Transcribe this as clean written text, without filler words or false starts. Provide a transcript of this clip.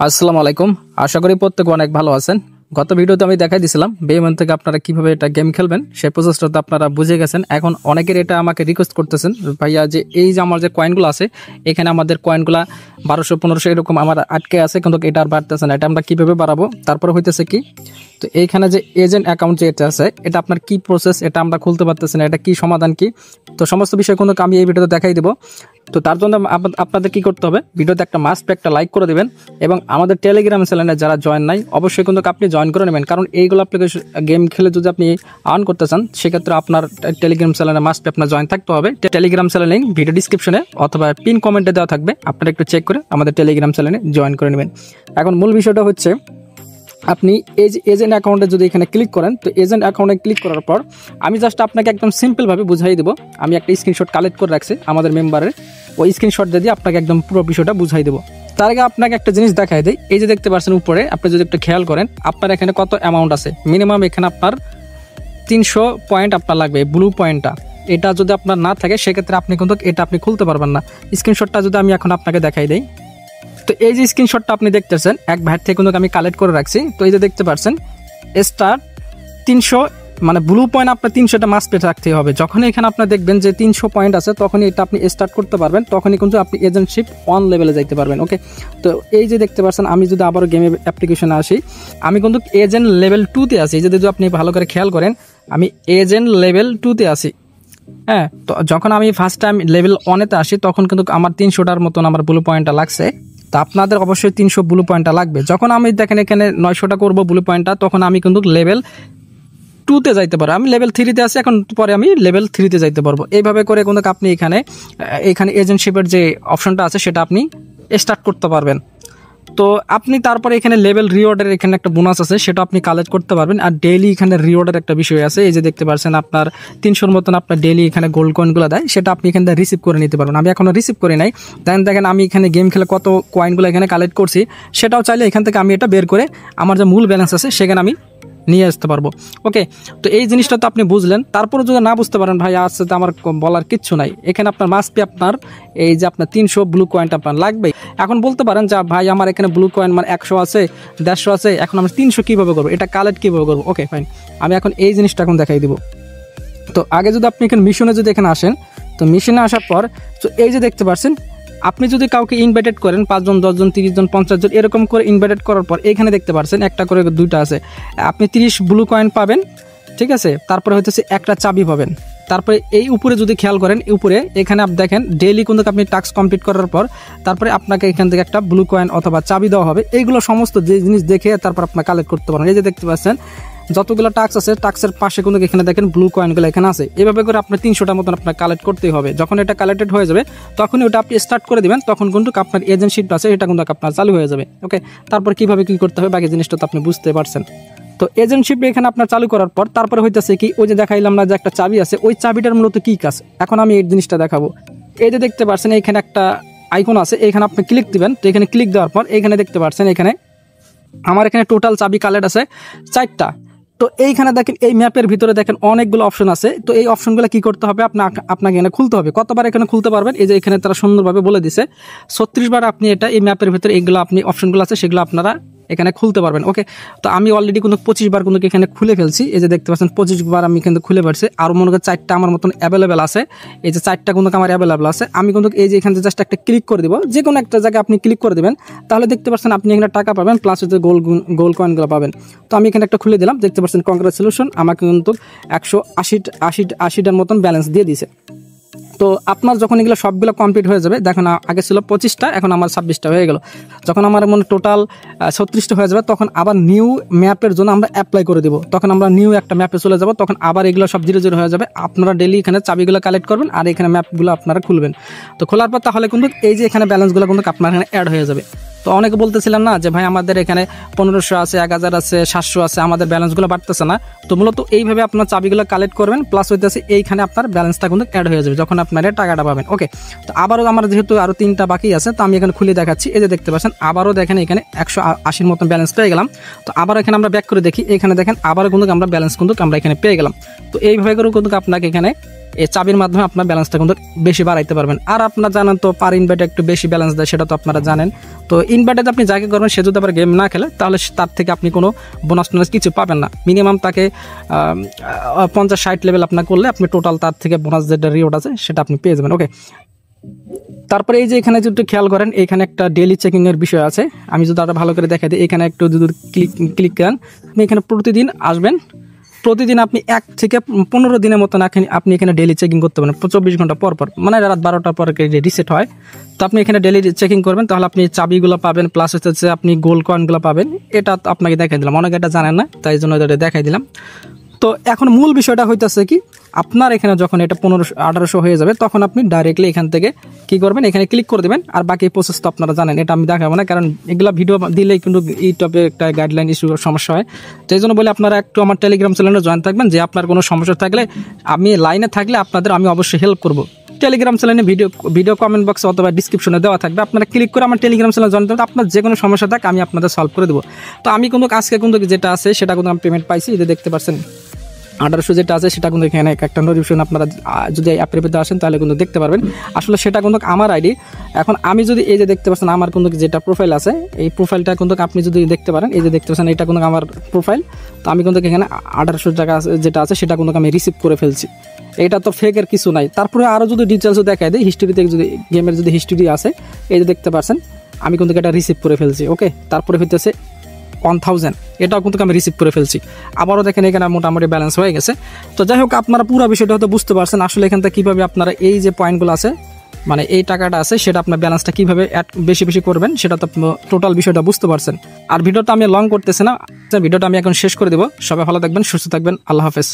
আসসালামু আলাইকুম। আশা করি প্রত্যেকে অনেক ভালো আছেন। গত ভিডিওতে আমি দেখাই দিয়েছিলাম বেইমান থেকে আপনারা কিভাবে এটা গেম খেলবেন, সেই প্রসেসটা তো আপনারা বুঝে গেছেন। এখন অনেকের এটা আমাকে রিকোয়েস্ট করতেছেন, ভাইয়া যে এই যে আমার যে কয়েনগুলো আছে, এখানে আমাদের কয়েনগুলা 1200-1500 এরকম আমার আটকে আছে, কিন্তু এটা আর বাড়তেছে না, এটা আমরা কিভাবে বাড়াবো? তারপরে হইতেছে কি, তো এইখানে যে এজেন্ট অ্যাকাউন্ট যে এটা আছে, এটা আপনার কি প্রসেস, এটা আমরা খুলতে পারতেছি না, এটা কি সমাধান কি, তো সমস্ত বিষয় কিন্তু আমি এই ভিডিওতে দেখাই দেবো। তো তার জন্য আপনাদের কি করতে হবে, ভিডিওতে একটা মাস্ট একটা লাইক করে দিবেন এবং আমাদের টেলিগ্রাম চ্যানেলে যারা জয়েন নাই অবশ্যই কিন্তু আপনি জয়েন করে নেবেন, কারণ এইগুলো অ্যাপ্লিকেশন গেম খেলে যদি আপনি আর্ন করতে চান সেক্ষেত্রে আপনার টেলিগ্রাম চ্যানেলে মাস্ট আপনার জয়েন থাকতে হবে। টেলিগ্রাম চ্যানেল লিঙ্ক ভিডিও ডিসক্রিপশনে অথবা পিন কমেন্টে দেওয়া থাকবে, আপনারা একটু চেক করে আমাদের টেলিগ্রাম চ্যানেলে জয়েন করে নেবেন। এখন মূল বিষয়টা হচ্ছে, আপনি এজেন্ট অ্যাকাউন্টে যদি এখানে ক্লিক করেন, তো এজেন্ট অ্যাকাউন্টে ক্লিক করার পর আমি জাস্ট আপনাকে একদম সিম্পলভাবে বুঝাই দেবো। আমি একটা স্ক্রিনশট কালেক্ট করে রাখছি আমাদের মেম্বারের, ওই স্ক্রিনশট দিয়ে আপনাকে একদম পুরো বিষয়টা বুঝাই দেবো। তার আগে আপনাকে একটা জিনিস দেখাই দেয়, এই যে দেখতে পাচ্ছেন উপরে, আপনি যদি একটু খেয়াল করেন আপনার এখানে কত অ্যামাউন্ট আছে। মিনিমাম এখানে আপনার 300 পয়েন্ট আপনার লাগবে, ব্লু পয়েন্টটা। এটা যদি আপনার না থাকে সেক্ষেত্রে আপনি কিন্তু এটা আপনি খুলতে পারবেন না। স্ক্রিনশটটা যদি আমি এখন আপনাকে দেখাই দেই, তো এই যে স্ক্রিনশটটা আপনি দেখতেছেন এক ভাইয়ের থেকে কিন্তু আমি কালেক্ট করে রাখছি। তো এই যে দেখতে পাচ্ছেন স্টার 300, মানে ব্লু পয়েন্ট আপনার 300টা মাস্ট পেতে রাখতে হবে। যখনই এখানে আপনার দেখবেন যে 300 পয়েন্ট আছে, তখনই এটা আপনি স্টার্ট করতে পারবেন, তখনই কিন্তু আপনি এজেন্টশিপ 1 লেভেলে যাইতে পারবেন। ওকে, তো এই যে দেখতে পাচ্ছেন, আমি যদি আবারও গেমের অ্যাপ্লিকেশনে আসি, আমি কিন্তু এজেন্ট লেভেল 2-তে আছি। এই যে যদি আপনি ভালো করে খেয়াল করেন, আমি এজেন্ট লেভেল 2-তে আছি। হ্যাঁ, তো যখন আমি ফার্স্ট টাইম লেভেল 1-এতে আসি তখন কিন্তু আমার 300টার মতন আমার ব্লু পয়েন্টটা লাগছে। তো আপনাদের অবশ্যই 300 ব্লু পয়েন্টটা লাগবে। যখন আমি দেখেন এখানে 900টা করবো ব্লু পয়েন্টটা, তখন আমি কিন্তু লেভেল 2-তে যাইতে পারবো। আমি লেভেল 3-তে আছি, এখন পরে আমি লেভেল 3-তে যাইতে পারবো। এইভাবে করে কিন্তু আপনি এখানে এজেন্টশিপের যে অপশনটা আছে সেটা আপনি স্টার্ট করতে পারবেন। তো আপনি তারপরে এখানে লেভেল রিওয়ার্ডের এখানে একটা বোনাস আছে, সেটা আপনি কালেক্ট করতে পারবেন। আর ডেইলি এখানে রিওয়ার্ডের একটা বিষয় আছে, এই যে দেখতে পাচ্ছেন আপনার 300-র মতন আপনার ডেইলি এখানে গোল্ড কয়েনগুলো দেয়, সেটা আপনি এখানে রিসিভ করে নিতে পারবেন। আমি এখনো রিসিভ করি নাই। দেখেন আমি এখানে গেম খেলে কত কয়েনগুলো এখানে কালেক্ট করছি, সেটাও চাইলে এখান থেকে আমি এটা বের করে আমার যে মূল ব্যালেন্স আছে সেখানে আমি নিয়ে আসতে পারবো। ওকে, তো এই জিনিসটা তো আপনি বুঝলেন। তারপরে যদি না বুঝতে পারেন, ভাই আসছে তো আমার বলার কিচ্ছু নাই, এখানে আপনার মাস্ট বি আপনার এই যে আপনার 300 ব্লু কয়েনটা আপনার লাগবে। এখন বলতে পারেন যে ভাই আমার এখানে ব্লু কয়েন মানে 100 আছে, 150 আছে, এখন আমি 300 কীভাবে করবো, এটা কালেক্ট কীভাবে করবো? ওকে ফাইন, আমি এখন এই জিনিসটা এখন দেখাই দিব। তো আগে যদি আপনি এখানে মিশনে যদি এখানে আসেন, তো মিশনে আসার পর তো এই যে দেখতে পাচ্ছেন, আপনি যদি কাউকে ইনভাইটেড করেন 5 জন 10 জন 30 জন 50 জন এরকম করে ইনভাইটেড করার পর এখানে দেখতে পাচ্ছেন একটা করে 2টা আছে, আপনি 30 ব্লু কয়েন পাবেন, ঠিক আছে। তারপরে হইতেছে একটা চাবি পাবেন। তারপরে এই উপরে যদি খেয়াল করেন, উপরে এখানে আপনি দেখেন ডেইলি কিন্তু আপনি টাস্ক কমপ্লিট করার পর তারপরে আপনাকে এখান থেকে একটা ব্লু কয়েন অথবা চাবি দেওয়া হবে। এইগুলো সমস্ত যে জিনিস দেখে তারপর আপনার কালেক্ট করতে পারেন। এই যে দেখতে পাচ্ছেন যতগুলো টাস্ক আছে, টাস্কের পাশে কিন্তু এখানে দেখেন ব্লু কয়েনগুলো এখানে আছে। এভাবে করে আপনার 300টা মতন আপনার কালেক্ট করতেই হবে। যখন এটা কালেক্টেড হয়ে যাবে তখনই ওটা আপনি স্টার্ট করে দিবেন, তখন কিন্তু আপনার এজেন্টশিপ আছে এটা কিন্তু আপনার চালু হয়ে যাবে। ওকে, তারপর কিভাবে কি করতে হবে বাকি জিনিসটা তো আপনি বুঝতে পারছেন। তো এজেন্টশিপ এখানে আপনার চালু করার পর তারপরে হইতেছে কি, ওই যে দেখাইলাম না যে একটা চাবি আছে, ওই চাবিটার মূলত কি কাজ, এখন আমি এই জিনিসটা দেখাবো। এই যে দেখতে পাচ্ছেন এখানে একটা আইকন আছে, এখানে আপনি ক্লিক দিবেন। তো এখানে ক্লিক দেওয়ার পর এখানে দেখতে পাচ্ছেন এখানে আমার এখানে টোটাল চাবি কালেক্ট আছে 4টা। তো এইখানে দেখেন এই ম্যাপের ভিতরে দেখেন অনেকগুলো অপশন আছে। তো এই অপশনগুলো কি করতে হবে, আপনাকে এখানে খুলতে হবে। কতবার এখানে খুলতে পারবেন, এই যে এখানে তারা সুন্দরভাবে বলে দিছে 36 বার আপনি এটা এই ম্যাপের ভিতরে এইগুলো আপনি অপশনগুলো আছে সেগুলো আপনারা এখানে খুলতে পারবেন। ওকে, তো আমি অলরেডি কিন্তু 25 বার কিন্তু এখানে খুলে ফেলছি। এই যে দেখতে পাচ্ছেন 25 বার আমি কিন্তু খুলে পারছি। আর মনে করেন 4টা আমার মতন অ্যাভেলেবেল আছে, এই যে 4টা কিন্তু আমার অ্যাভেলেবেল আছে। আমি কিন্তু এই যে এখানে জাস্ট একটা ক্লিক করে দিব, যে কোনো একটা জায়গায় আপনি ক্লিক করে দেবেন, তাহলে দেখতে পাচ্ছেন আপনি এখানে টাকা পাবেন প্লাস হচ্ছে গোল্ড কয়েনগুলো পাবেন। তো আমি এখানে একটা খুলে দিলাম, দেখতে পাচ্ছেন কংগ্রাচুলেশন, আমাকে কিন্তু 180টার মতন ব্যালেন্স দিয়ে দিয়েছে। তো আপনার যখন এগুলো সবগুলো কমপ্লিট হয়ে যাবে, দেখুন আগে ছিল 25টা, এখন আমার 26টা হয়ে গেল। যখন আমার মনে টোটাল 36টা হয়ে যাবে, তখন আবার নিউ ম্যাপের জন্য আমরা অ্যাপ্লাই করে দেবো। তখন আমরা নিউ একটা ম্যাপে চলে যাব, তখন আবার এগুলো সব 0-0 হয়ে যাবে। আপনারা ডেলি এখানে চাবিগুলো কালেক্ট করবেন আর এখানে ম্যাপগুলো আপনারা খুলবেন। তো খোলার পর তাহলে কিন্তু এই যে এখানে ব্যালেন্সগুলো কিন্তু আপনার এখানে অ্যাড হয়ে যাবে। তো অনেকে বলতেছিলেন না যে ভাই আমাদের এখানে 1500 আছে, 1000 আছে, 700 আছে, আমাদের ব্যালেন্সগুলো বাড়তেছে না। তো মূলত এইভাবে আপনার চাবিগুলো কালেক্ট করবেন, প্লাস হইতেছে এইখানে আপনার ব্যালেন্সটা কিন্তু অ্যাড হয়ে যাবে যখন আপনারা টাকাটা পাবেন। ওকে, তো আবারও আমার যেহেতু আরও 3টা বাকি আছে, তো আমি এখানে খুলে দেখাচ্ছি। এই যে দেখতে পাচ্ছেন আবারও দেখেন এখানে 180-র মতন ব্যালেন্স পেয়ে গেলাম। তো আবার এখানে আমরা ব্যাক করে দেখি, এখানে দেখেন আবারও কিন্তু আমরা ব্যালেন্স কিন্তু আমরা এখানে পেয়ে গেলাম। তো এইভাবে করে কিন্তু আপনাকে এখানে এই চাবির মাধ্যমে আপনার ব্যালেন্সটা কিন্তু বেশি বাড়াইতে পারবেন। আর আপনারা জানেন তো পার ইনভাইটে একটু বেশি ব্যালেন্স দেয়, সেটা তো আপনারা জানেন। তো ইনভাইটেতে আপনি যাকে করবেন সে যদি আবার গেম না খেলে তাহলে তার থেকে আপনি কোনো বোনাস টোনাস কিছু পাবেন না। মিনিমাম তাকে 50-60 লেভেল আপনার করলে আপনি টোটাল তার থেকে বোনাস যেটা রিওয়ার্ড আছে সেটা আপনি পেয়ে যাবেন। ওকে, তারপরে এই যে এখানে যদি খেয়াল করেন এখানে একটা ডেইলি চেকিংয়ের বিষয় আছে। আমি যদি আরও ভালো করে দেখাই দিই, এখানে একটু যদি ক্লিক করেন আপনি এখানে প্রতিদিন আসবেন। প্রতিদিন আপনি 1 থেকে 15 দিনের মতন আপনি এখানে ডেইলি চেকিং করতে পারেন 24 ঘন্টা পর পর, মানে রাত 12টার পর রিসেট হয়। তো আপনি এখানে ডেইলি চেকিং করবেন, তাহলে আপনি চাবিগুলো পাবেন, প্লাস হচ্ছে আপনি গোল্ড কয়েনগুলো পাবেন। এটা আপনাকে দেখাই দিলাম, অনেকে এটা জানেন না, তাই জন্য এটা দেখাই দিলাম। তো এখন মূল বিষয়টা হইতেছে কি, আপনার এখানে যখন এটা 1500-1800 হয়ে যাবে তখন আপনি ডাইরেক্টলি এখান থেকে কি করবেন, এখানে ক্লিক করে দেবেন। আর বাকি প্রসেস তো আপনারা জানেন, এটা আমি দেখাবো না, কারণ এগুলো ভিডিও দিলেই কিন্তু ইউটিউবে একটা গাইডলাইন ইস্যু সমস্যা হয়। সেই জন্য বলে আপনারা একটু আমার টেলিগ্রাম চ্যানেলে জয়েন থাকবেন, যে আপনার কোনো সমস্যা থাকলে আমি লাইনে থাকলে আপনাদের আমি অবশ্যই হেল্প করব। টেলিগ্রাম চ্যানেলে ভিডিও কমেন্ট বক্সে অথবা ডিসক্রিপশনে দেওয়া থাকবে, আপনারা ক্লিক করে আমার টেলিগ্রাম চ্যানেলে জয়েন করতে, আপনার যে কোনো সমস্যা থাকে আমি আপনাদের সলভ করে দেবো। তো আমি কিন্তু আজকে কিন্তু যেটা আছে সেটা কিন্তু আমি পেমেন্ট পাইছি, এই যে দেখতে পাচ্ছেন 1800 যেটা আছে সেটা কিন্তু এখানে একটা নোটিফিকেশন আপনারা যদি অ্যাপের ভিতরে আসেন তাহলে কিন্তু দেখতে পারবেন। আসলে সেটা কিন্তু আমার আইডি। এখন আমি যদি এই যে দেখতে পাচ্ছেন আমার কিন্তু যেটা প্রোফাইল আছে, এই প্রোফাইলটা কিন্তু আপনি যদি দেখতে পারেন, এই যে দেখতে পাচ্ছেন এটা কিন্তু আমার প্রোফাইল। তো আমি কিন্তু এখানে 1800 টাকা যেটা আছে সেটা কিন্তু আমি রিসিভ করে ফেলছি। এটা তো ফেকের কিছু নাই। তারপরে আরও যদি ডিটেলসও দেখাই দিই, হিস্ট্রিতে যদি গেমের যদি হিস্ট্রি আছে, এই যে দেখতে পাচ্ছেন আমি কিন্তু এটা রিসিভ করে ফেলছি। ওকে, তারপরে হইতেছে 1000, এটাও কিন্তু আমি রিসিভ করে ফেলছি। আবারও দেখেন এখানে মোটামুটি ব্যালেন্স হয়ে গেছে। তো যাই হোক, আপনারা পুরো বিষয়টা হয়তো বুঝতে পারছেন আসলে এখান থেকে কীভাবে আপনারা এই যে পয়েন্টগুলো আছে, মানে এই টাকাটা আছে, সেটা আপনার ব্যালেন্সটা কীভাবে বেশি বেশি করবেন সেটা তো টোটাল বিষয়টা বুঝতে পারছেন। আর ভিডিওটা আমি লং করতেছি না, ভিডিওটা আমি এখন শেষ করে দেবো। সবাই ভালো থাকবেন, সুস্থ থাকবেন, আল্লাহ হাফেজ।